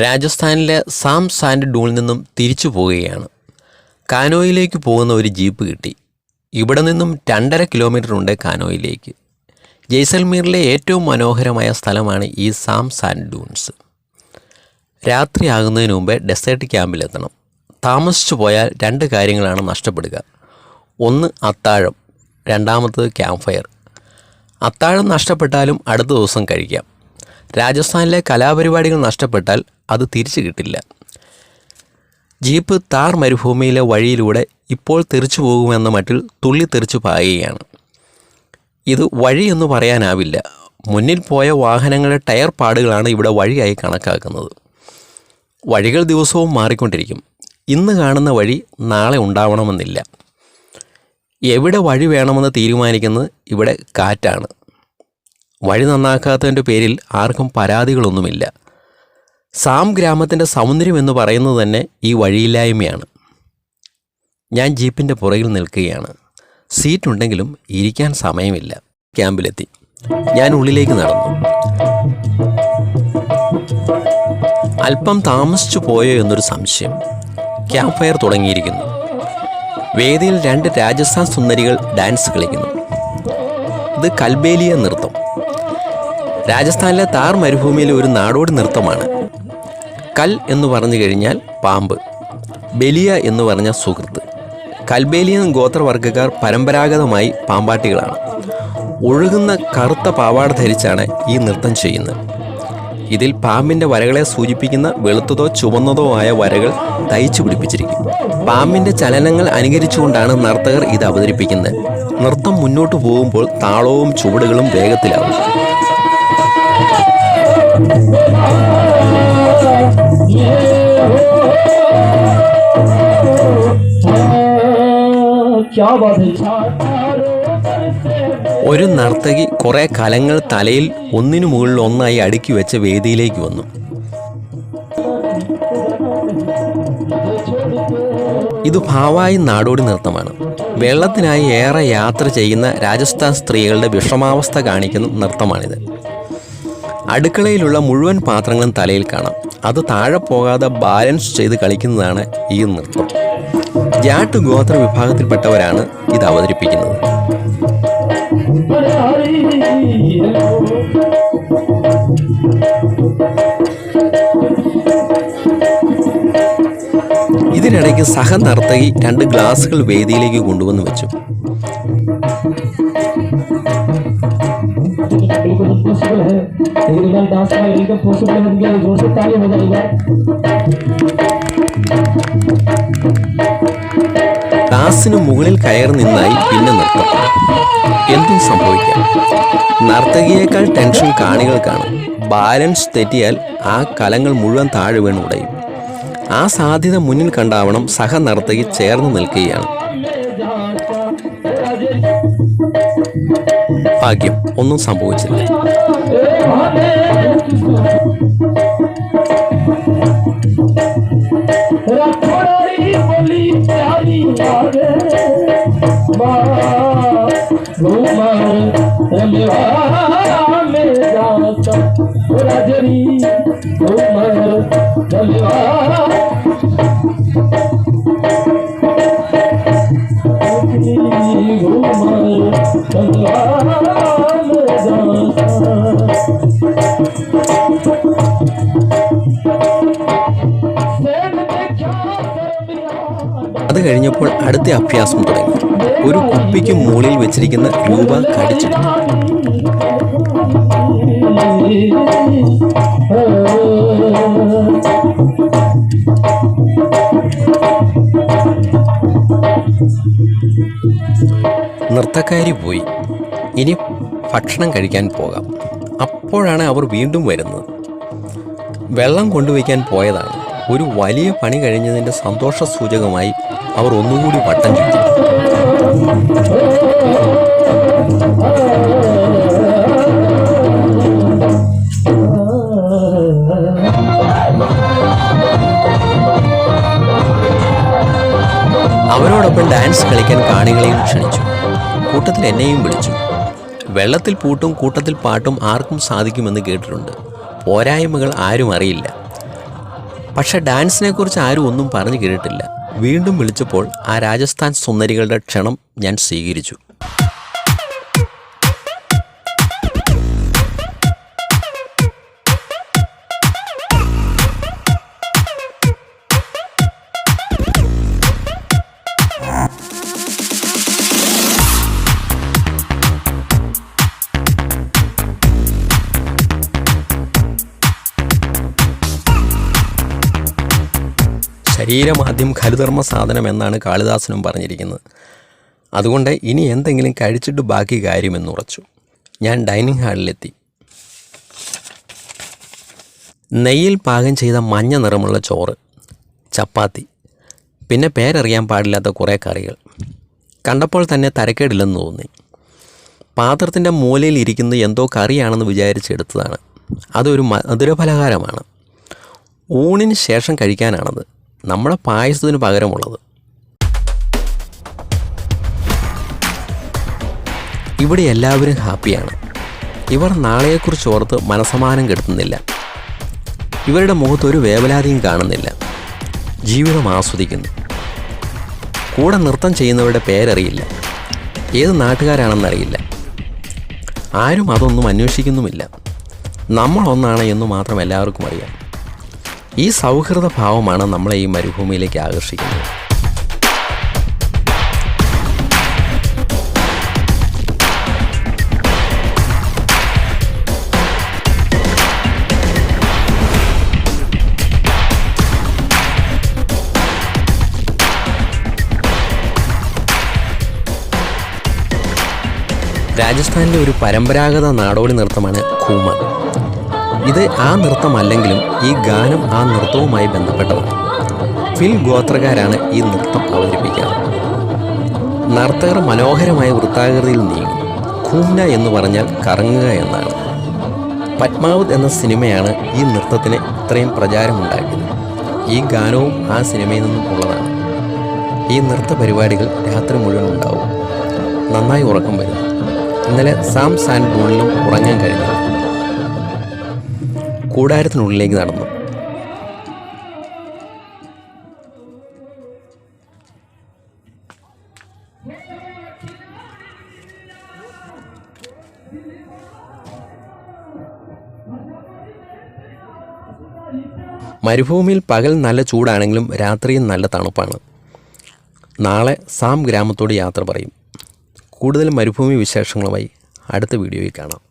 രാജസ്ഥാനിലെ Sam sand ഡൂണിൽ നിന്നും തിരിച്ചു പോവുകയാണ്. കാനോയിലേക്ക് പോകുന്ന ഒരു ജീപ്പ് കിട്ടി. ഇവിടെ നിന്നും 2.5 കിലോമീറ്റർ ഉണ്ട് കാനോയിലേക്ക്. ജയ്സൽമീറിലെ ഏറ്റവും മനോഹരമായ സ്ഥലമാണ് ഈ സാം സാൻഡ് ഡൂൺസ്. രാത്രിയാകുന്നതിന് മുമ്പേ ഡെസേർട്ട് ക്യാമ്പിലെത്തണം. താമസിച്ചു പോയാൽ 2 കാര്യങ്ങളാണ് നഷ്ടപ്പെടുക. ഒന്ന് അത്താഴം, രണ്ടാമത്തത് ക്യാമ്പ് ഫയർ. അത്താഴം നഷ്ടപ്പെട്ടാലും അടുത്ത ദിവസം കഴിക്കാം. രാജസ്ഥാനിലെ കലാപരിപാടികൾ നഷ്ടപ്പെട്ടാൽ അത് തിരിച്ചു കിട്ടില്ല. ജീപ്പ് താർ മരുഭൂമിയിലെ വഴിയിലൂടെ ഇപ്പോൾ തെറിച്ചു പോകുമെന്ന മട്ടിൽ തുള്ളിത്തെറിച്ചു പായുകയാണ്. ഇത് വഴിയെന്ന് പറയാനാവില്ല. മുന്നിൽ പോയ വാഹനങ്ങളുടെ ടയർ പാടുകളാണ് ഇവിടെ വഴിയായി കണക്കാക്കുന്നത്. വഴികൾ ദിവസവും മാറിക്കൊണ്ടിരിക്കും. ഇന്ന് കാണുന്ന വഴി നാളെ ഉണ്ടാവണമെന്നില്ല. എവിടെ വഴി വേണമെന്ന് തീരുമാനിക്കുന്നത് ഇവിടെ കാറ്റാണ്. വഴി നന്നാക്കാത്തതിൻ്റെ പേരിൽ ആർക്കും പരാതികളൊന്നുമില്ല. സാം ഗ്രാമത്തിൻ്റെ സൗന്ദര്യം എന്ന് പറയുന്നത് തന്നെ ഈ വഴിയില്ലായ്മയാണ്. ഞാൻ ജീപ്പിൻ്റെ പുറകിൽ നിൽക്കുകയാണ്. സീറ്റുണ്ടെങ്കിലും ഇരിക്കാൻ സമയമില്ല. ക്യാമ്പിലെത്തി. ഞാൻ ഉള്ളിലേക്ക് നടന്നു. അല്പം താമസിച്ചു പോയോ എന്നൊരു സംശയം. ക്യാമ്പ് ഫയർ തുടങ്ങിയിരിക്കുന്നു. വേദിയിൽ 2 രാജസ്ഥാൻ സുന്ദരികൾ ഡാൻസ് കളിക്കുന്നു. ഇത് കൽബേലിയ നൃത്തം. രാജസ്ഥാനിലെ താർ മരുഭൂമിയിലെ ഒരു നാടോടി നൃത്തമാണ്. കൽ എന്ന് പറഞ്ഞു കഴിഞ്ഞാൽ പാമ്പ്, ബലിയ എന്ന് പറഞ്ഞ സുഹൃത്ത്. കൽബേലിയൻ ഗോത്രവർഗ്ഗക്കാർ പരമ്പരാഗതമായി പാമ്പാട്ടികളാണ്. ഒഴുകുന്ന കറുത്ത പാവാട ധരിച്ചാണ് ഈ നൃത്തം ചെയ്യുന്നത്. ഇതിൽ പാമ്പിൻ്റെ വരകളെ സൂചിപ്പിക്കുന്ന വെളുത്തതോ ചുവന്നതോ ആയ വരകൾ തയ്ച്ചു പിടിപ്പിച്ചിരിക്കും. പാമ്പിൻ്റെ ചലനങ്ങൾ അനുകരിച്ചുകൊണ്ടാണ് നർത്തകർ ഇത് അവതരിപ്പിക്കുന്നത്. നൃത്തം മുന്നോട്ട് പോകുമ്പോൾ താളവും ചുവടുകളും വേഗത്തിലാവും. ഒരു നർത്തകി കുറേ കലങ്ങൾ തലയിൽ ഒന്നിനു മുകളിൽ ഒന്നായി അടുക്കി വെച്ച് വേദിയിലേക്ക് വന്നു. ഇത് ഭാവായി നാടോടി നൃത്തമാണ്. വെള്ളത്തിനായി ഏറെ യാത്ര ചെയ്യുന്ന രാജസ്ഥാൻ സ്ത്രീകളുടെ വിഷമാവസ്ഥ കാണിക്കുന്ന നൃത്തമാണിത്. അടുക്കളയിലുള്ള മുഴുവൻ പാത്രങ്ങളും തലയിൽ കാണാം. അത് താഴെ പോകാതെ ബാലൻസ് ചെയ്ത് കളിക്കുന്നതാണ് ഈ നൃത്തം. ജാട്ട് ഗോത്ര വിഭാഗത്തിൽപ്പെട്ടവരാണ് ഇത് അവതരിപ്പിക്കുന്നത്. ഇതിനിടയ്ക്ക് സഹനർത്തകി 2 ഗ്ലാസുകൾ വേദിയിലേക്ക് കൊണ്ടുവന്ന് വെച്ചു. ഗ്ലാസിന് മുകളിൽ കയറി നിന്നായി പിന്നെ നൃത്തം. എന്തും സംഭവിക്കാം. നർത്തകിയേക്കാൾ ടെൻഷൻ കാണികൾക്കാണ്. ബാലൻസ് തെറ്റിയാൽ ആ കലങ്ങൾ മുഴുവൻ താഴെ വീണ് ഉടയും. ആ സാധ്യത മുന്നിൽ കണ്ടാവണം സഹനർത്തകി ചേർന്ന് നിൽക്കുകയാണ്. ഭാഗ്യം, ഒന്നും സംഭവിച്ചില്ല. അത് കഴിഞ്ഞപ്പോൾ അടുത്ത അഭ്യാസം തുടങ്ങി. ഒരു കുപ്പിക്ക് മുകളിൽ വെച്ചിരിക്കുന്ന രൂപ കടിച്ചെടുത്തു. നൃത്തക്കാരി പോയി. ഇനി ഭക്ഷണം കഴിക്കാൻ പോകാം. അപ്പോഴാണ് അവർ വീണ്ടും വരുന്നത്. വെള്ളം കൊണ്ടുവയ്ക്കാൻ പോയതാണ്. ഒരു വലിയ പണി കഴിഞ്ഞതിൻ്റെ സന്തോഷ സൂചകമായി അവർ ഒന്നുകൂടി വട്ടം ചുറ്റി. അവരോടൊപ്പം ഡാൻസ് കളിക്കാൻ കാണികളെയും ക്ഷണിച്ചു. കൂട്ടത്തിൽ എന്നെയും വിളിച്ചു. വെള്ളത്തിൽ പൂട്ടും കൂട്ടത്തിൽ പാട്ടും ആർക്കും സാധിക്കുമെന്ന് കേട്ടിട്ടുണ്ട്. പോരായ്മകൾ ആരും അറിയില്ല. പക്ഷേ ഡാൻസിനെക്കുറിച്ച് ആരും ഒന്നും പറഞ്ഞു കേട്ടിട്ടില്ല. വീണ്ടും വിളിച്ചപ്പോൾ ആ രാജസ്ഥാൻ സുന്ദരികളുടെ ക്ഷണം ഞാൻ സ്വീകരിച്ചു. ശരീരമാദ്യം ഖലുധർമ്മ സാധനം എന്നാണ് കാളിദാസനും പറഞ്ഞിരിക്കുന്നത്. അതുകൊണ്ട് ഇനി എന്തെങ്കിലും കഴിച്ചിട്ട് ബാക്കി കാര്യമെന്നുറച്ചു. ഞാൻ ഡൈനിങ് ഹാളിലെത്തി. നെയ്യിൽ പാകം ചെയ്ത മഞ്ഞ നിറമുള്ള ചോറ്, ചപ്പാത്തി, പിന്നെ പേരറിയാൻ പാടില്ലാത്ത കുറേ കറികൾ. കണ്ടപ്പോൾ തന്നെ തരക്കേടില്ലെന്ന് തോന്നി. പാത്രത്തിൻ്റെ മൂലയിൽ ഇരിക്കുന്നത് എന്തോ കറിയാണെന്ന് വിചാരിച്ചെടുത്തതാണ്. അതൊരു മധുരപലഹാരമാണ്. ഊണിന് ശേഷം കഴിക്കാനാണത്. നമ്മുടെ പായസത്തിന് പകരമുള്ളത്. ഇവിടെ എല്ലാവരും ഹാപ്പിയാണ്. ഇവർ നാളെയെക്കുറിച്ച് ഓർത്ത് മനസമാനം കെടുത്തുന്നില്ല. ഇവരുടെ മുഖത്തൊരു വേവലാതിയും കാണുന്നില്ല. ജീവിതം ആസ്വദിക്കുന്നു. കൂടെ നൃത്തം ചെയ്യുന്നവരുടെ പേരറിയില്ല. ഏത് നാട്ടുകാരാണെന്നറിയില്ല. ആരും അതൊന്നും അന്വേഷിക്കുന്നുമില്ല. നമ്മളൊന്നാണ് എന്ന് മാത്രം എല്ലാവർക്കും അറിയാം. ഈ സൗഹൃദ ഭാവമാണ് നമ്മളെ ഈ മരുഭൂമിയിലേക്ക് ആകർഷിക്കുന്നത്. രാജസ്ഥാനിലെ ഒരു പരമ്പരാഗത നാടോടി നൃത്തമാണ് ഘൂമർ. ഇത് ആ നൃത്തമല്ലെങ്കിലും ഈ ഗാനം ആ നൃത്തവുമായി ബന്ധപ്പെട്ടതാണ്. ഫിൽ ഗോത്രക്കാരാണ് ഈ നൃത്തം അവതരിപ്പിക്കാറ്. നർത്തകർ മനോഹരമായ വൃത്താകൃതിയിൽ നീങ്ങും. ഘൂംന എന്ന് പറഞ്ഞാൽ കറങ്ങുക എന്നാണ്. പത്മാവത് എന്ന സിനിമയാണ് ഈ നൃത്തത്തിന് ഇത്രയും പ്രചാരമുണ്ടാക്കിയത്. ഈ ഗാനവും ആ സിനിമയിൽ നിന്നും ഉള്ളതാണ്. ഈ നൃത്ത പരിപാടികൾ രാത്രി മുഴുവൻ ഉണ്ടാവും. നന്നായി ഉറക്കം വരും. ഇന്നലെ സാം സാൻഡ് ഡൂണിലും ഉറങ്ങാൻ കഴിഞ്ഞു. കൂടാരത്തിനുള്ളിലേക്ക് നടന്നു. മരുഭൂമിയിൽ പകൽ നല്ല ചൂടാണെങ്കിലും രാത്രിയും നല്ല തണുപ്പാണ്. നാളെ സാം ഗ്രാമത്തോട് യാത്ര പറയും. കൂടുതൽ മരുഭൂമി വിശേഷങ്ങളുമായി അടുത്ത വീഡിയോയിൽ കാണാം.